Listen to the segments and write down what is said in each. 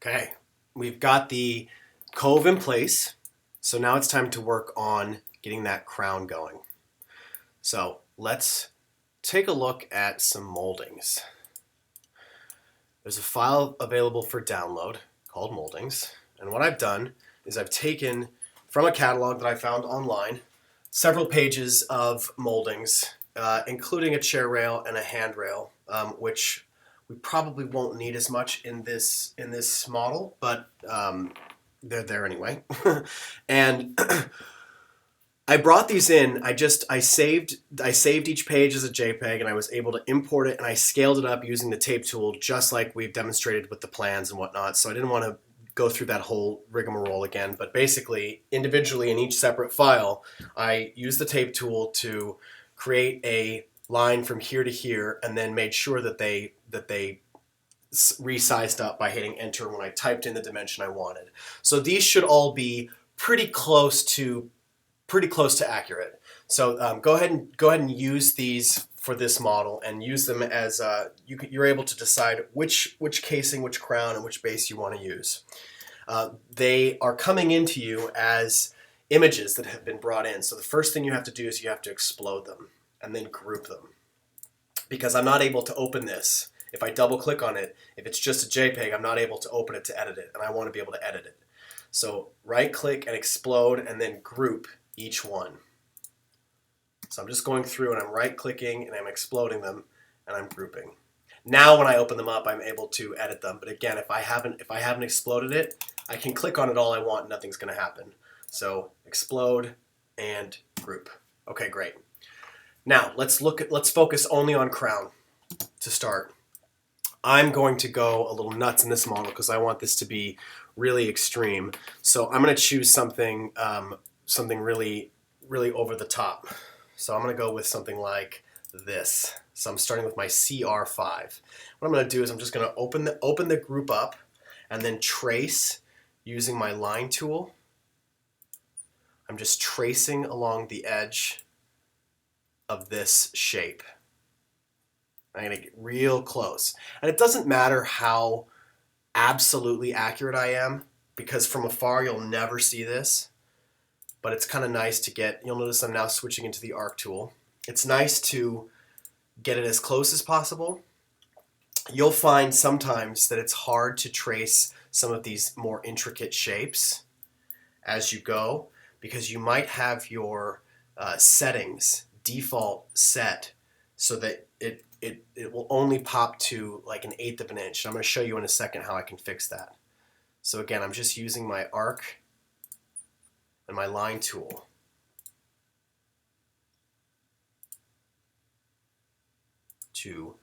Okay, we've got the cove in place, so now it's time to work on getting that crown going. So let's take a look at some moldings. There's a file available for download called Moldings, and what I've done is I've taken from a catalog that I found online several pages of moldings, including a chair rail and a handrail, which we probably won't need as much in this model, but they're there anyway. And I brought these in. I saved each page as a JPEG, and I was able to import it, and I scaled it up using the tape tool, just like we've demonstrated with the plans and whatnot. So I didn't want to go through that whole rigmarole again. But basically, individually in each separate file, I used the tape tool to create a line from here to here, and then made sure that they resized up by hitting enter when I typed in the dimension I wanted. So these should all be pretty close to accurate. So go ahead and use these for this model, and use them as you're able to decide which casing, which crown, and which base you want to use. They are coming into you as images that have been brought in. So the first thing you have to do is you have to explode them and then group them. Because I'm not able to open this, if I double click on it, if it's just a JPEG, I'm not able to open it to edit it, and I want to be able to edit it. So right click and explode, and then group each one. So I'm just going through and I'm right clicking and I'm exploding them and I'm grouping. Now when I open them up, I'm able to edit them. But again, if I haven't exploded it, I can click on it all I want and nothing's going to happen. So explode and group. Okay, great. Now let's focus only on crown to start. I'm going to go a little nuts in this model because I want this to be really extreme. So I'm going to choose something really over the top. So I'm going to go with something like this. So I'm starting with my CR5. What I'm going to do is I'm just going to open the group up and then trace using my line tool. I'm just tracing along the edge of this shape. I'm going to get real close. And it doesn't matter how absolutely accurate I am, because from afar you'll never see this. But it's kind of nice to get, you'll notice I'm now switching into the arc tool. It's nice to get it as close as possible. You'll find sometimes that it's hard to trace some of these more intricate shapes as you go, because you might have your settings default set so that it will only pop to like 1/8 of an inch. I'm going to show you in a second how I can fix that. So again, I'm just using my arc and my line tool. To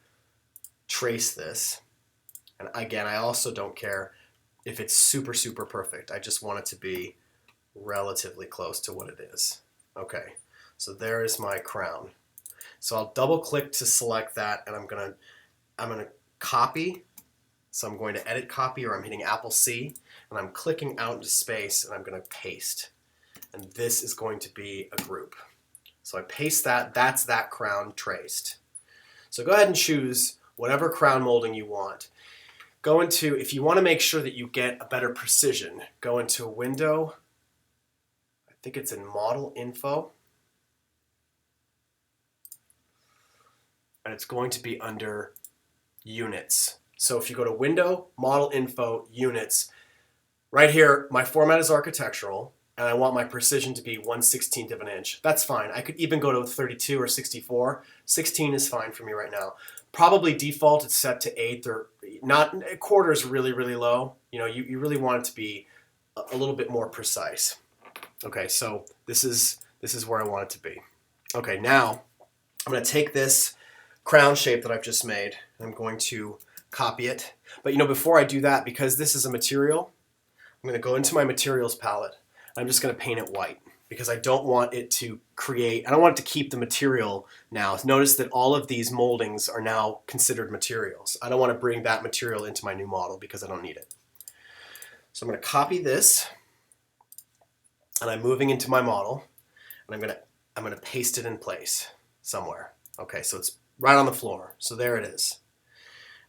trace this. And again, I also don't care if it's super perfect. I just want it to be relatively close to what it is. Okay, so there is my crown. So I'll double click to select that, and I'm gonna copy. So I'm going to edit copy, or I'm hitting Apple C, and I'm clicking out into space, and I'm going to paste. And this is going to be a group. So I paste that, that's that crown traced. So go ahead and choose whatever crown molding you want. Go into, if you want to make sure that you get a better precision, go into Window, I think it's in Model Info, and it's going to be under Units. So if you go to Window, Model Info, Units, right here, my format is architectural, and I want my precision to be 1/16 of an inch. That's fine. I could even go to 32 or 64. 16 is fine for me right now. Probably default it's set to 1/8, or not. A quarter is really low. You know, you really want it to be a little bit more precise. Okay, so this is where I want it to be. Okay, now I'm going to take this crown shape that I've just made, and I'm going to copy it. But you know, before I do that, because this is a material, I'm going to go into my materials palette. I'm just going to paint it white because I don't want it to create, I don't want it to keep the material now. Notice that all of these moldings are now considered materials. I don't want to bring that material into my new model because I don't need it. So I'm going to copy this, and I'm moving into my model, and I'm going to paste it in place somewhere. Okay, so it's right on the floor. So there it is.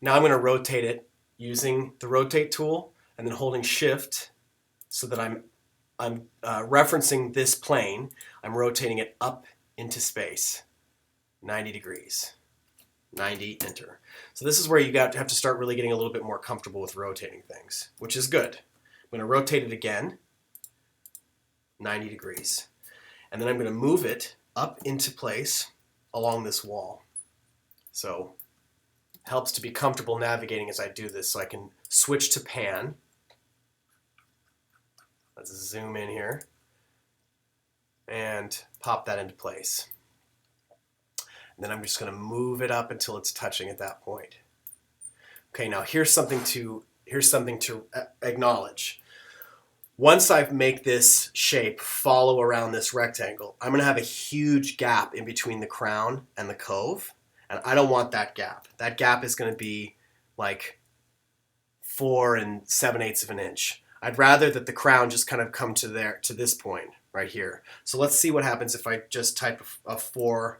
Now I'm going to rotate it using the rotate tool, and then holding shift so that I'm referencing this plane. I'm rotating it up into space, 90 degrees. 90, enter. So this is where you have to start really getting a little bit more comfortable with rotating things, which is good. I'm going to rotate it again, 90 degrees. And then I'm going to move it up into place along this wall. So it helps to be comfortable navigating as I do this, so I can switch to pan. Let's zoom in here and pop that into place. And then I'm just going to move it up until it's touching at that point. Okay, now here's something to acknowledge. Once I make this shape follow around this rectangle, I'm going to have a huge gap in between the crown and the cove, and I don't want that gap. That gap is going to be like 4 7/8 of an inch. I'd rather that the crown just kind of come to this point right here. So let's see what happens if I just type a 4,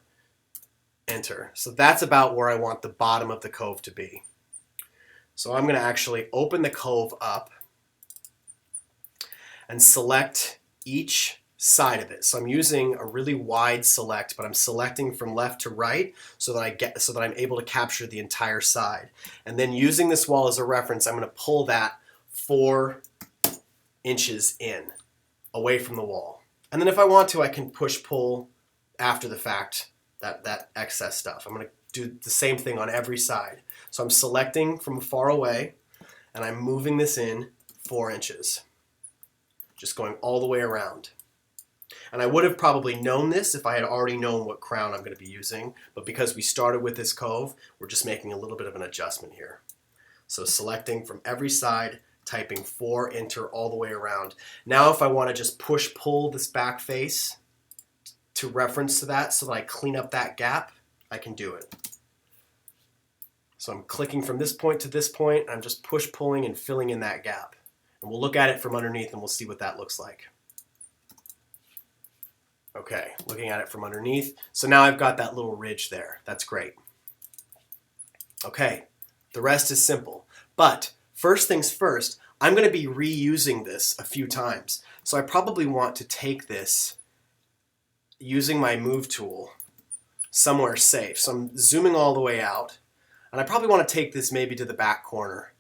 enter. So that's about where I want the bottom of the cove to be. So I'm going to actually open the cove up and select each side of it. So I'm using a really wide select, but I'm selecting from left to right so that I'm able to capture the entire side. And then using this wall as a reference, I'm going to pull that 4 inches in, away from the wall. And then if I want to, I can push-pull after the fact that excess stuff. I'm going to do the same thing on every side. So I'm selecting from far away, and I'm moving this in 4 inches. Just going all the way around. And I would have probably known this if I had already known what crown I'm going to be using, but because we started with this cove, we're just making a little bit of an adjustment here. So selecting from every side, typing 4, enter all the way around. Now if I want to just push-pull this back face to reference to that so that I clean up that gap, I can do it. So I'm clicking from this point to this point, I'm just push-pulling and filling in that gap. And we'll look at it from underneath and we'll see what that looks like. Okay, looking at it from underneath. So now I've got that little ridge there. That's great. Okay, the rest is simple. But first things first, I'm going to be reusing this a few times. So I probably want to take this using my move tool somewhere safe. So I'm zooming all the way out, and I probably want to take this maybe to the back corner.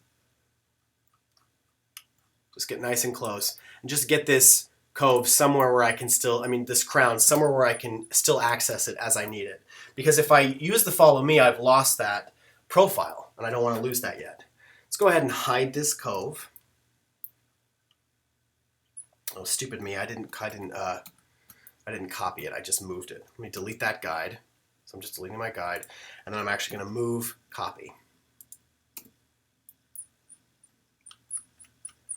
Just get nice and close and just get this cove somewhere where I can still, this crown, somewhere where I can still access it as I need it. Because if I use the follow me, I've lost that profile, and I don't want to lose that yet. Let's go ahead and hide this cove. Oh, stupid me! I didn't copy it. I just moved it. Let me delete that guide. So I'm just deleting my guide, and then I'm actually going to move copy.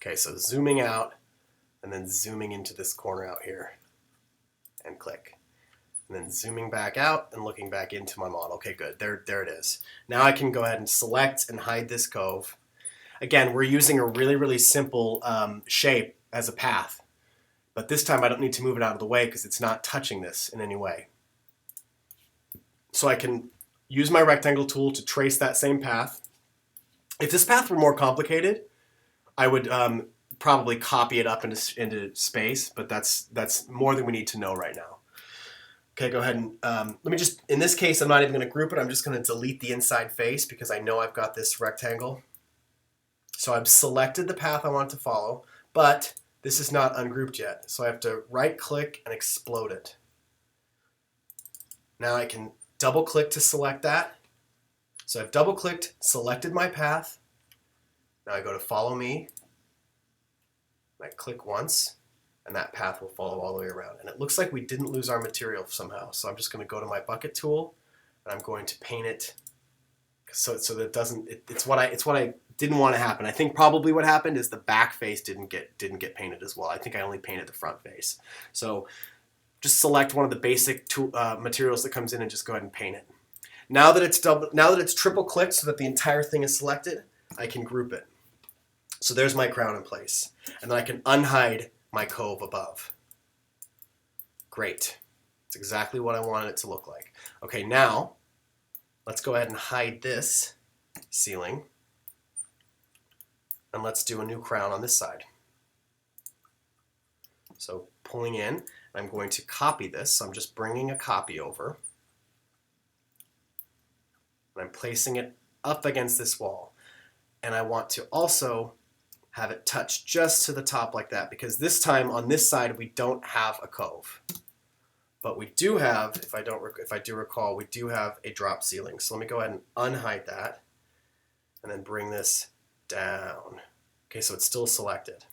Okay, so zooming out, and then zooming into this corner out here, and click. And then zooming back out and looking back into my model. Okay, good. There it is. Now I can go ahead and select and hide this cove. Again, we're using a really, really simple shape as a path. But this time I don't need to move it out of the way because it's not touching this in any way. So I can use my rectangle tool to trace that same path. If this path were more complicated, I would probably copy it up into space, but that's more than we need to know right now. Okay, go ahead and let me just, in this case, I'm not even going to group it. I'm just going to delete the inside face because I know I've got this rectangle. So I've selected the path I want to follow, but this is not ungrouped yet. So I have to right click and explode it. Now I can double click to select that. So I've double clicked, selected my path. Now I go to follow me. I click once, and that path will follow all the way around. And it looks like we didn't lose our material somehow. So I'm just going to go to my bucket tool, and I'm going to paint it so that it doesn't. It's what I didn't want to happen. I think probably what happened is the back face didn't get painted as well. I think I only painted the front face. So just select one of the basic materials that comes in and just go ahead and paint it. Now that it's triple clicked so that the entire thing is selected, I can group it. So there's my crown in place. And then I can unhide my cove above. Great. It's exactly what I wanted it to look like. Okay, now let's go ahead and hide this ceiling. and let's do a new crown on this side. So pulling in, I'm going to copy this. So I'm just bringing a copy over. And I'm placing it up against this wall. And I want to also have it touch just to the top like that, because this time on this side we don't have a cove. But we do have, if I do recall, we do have a drop ceiling. So let me go ahead and unhide that and then bring this down. Okay, so it's still selected.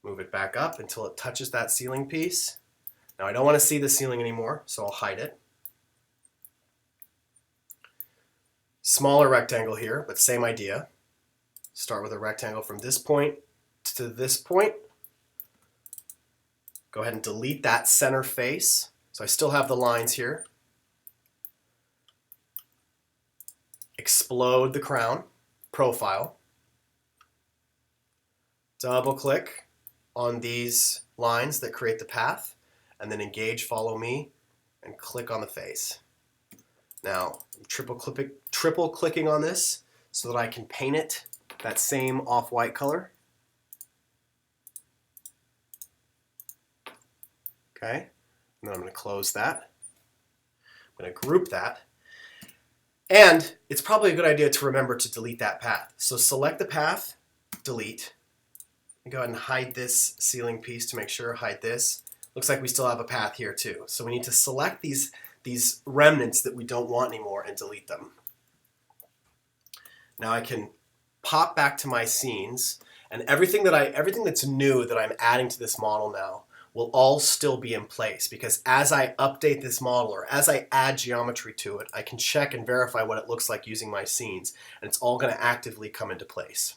Move it back up until it touches that ceiling piece. Now I don't want to see the ceiling anymore, so I'll hide it. Smaller rectangle here, but same idea. Start with a rectangle from this point to this point. Go ahead and delete that center face. So I still have the lines here. Explode the crown, profile. Double click on these lines that create the path, and then engage follow me and click on the face. Now I'm triple clicking on this so that I can paint it that same off-white color. Okay, and then I'm going to close that. I'm going to group that. And it's probably a good idea to remember to delete that path. So select the path, delete. And go ahead and hide this ceiling piece to make sure, hide this. Looks like we still have a path here too. So we need to select these remnants that we don't want anymore and delete them. Now I can pop back to my scenes, and everything that's new that I'm adding to this model now will all still be in place, because as I update this model or as I add geometry to it, I can check and verify what it looks like using my scenes, and it's all going to actively come into place.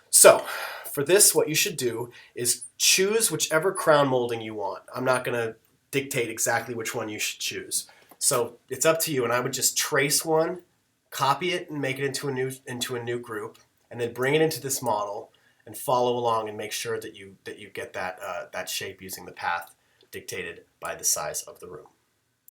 So for this, what you should do is choose whichever crown molding you want. I'm not going to dictate exactly which one you should choose. So it's up to you, and I would just trace one, copy it and make it into a new group, and then bring it into this model and follow along and make sure that you get that shape using the path dictated by the size of the room.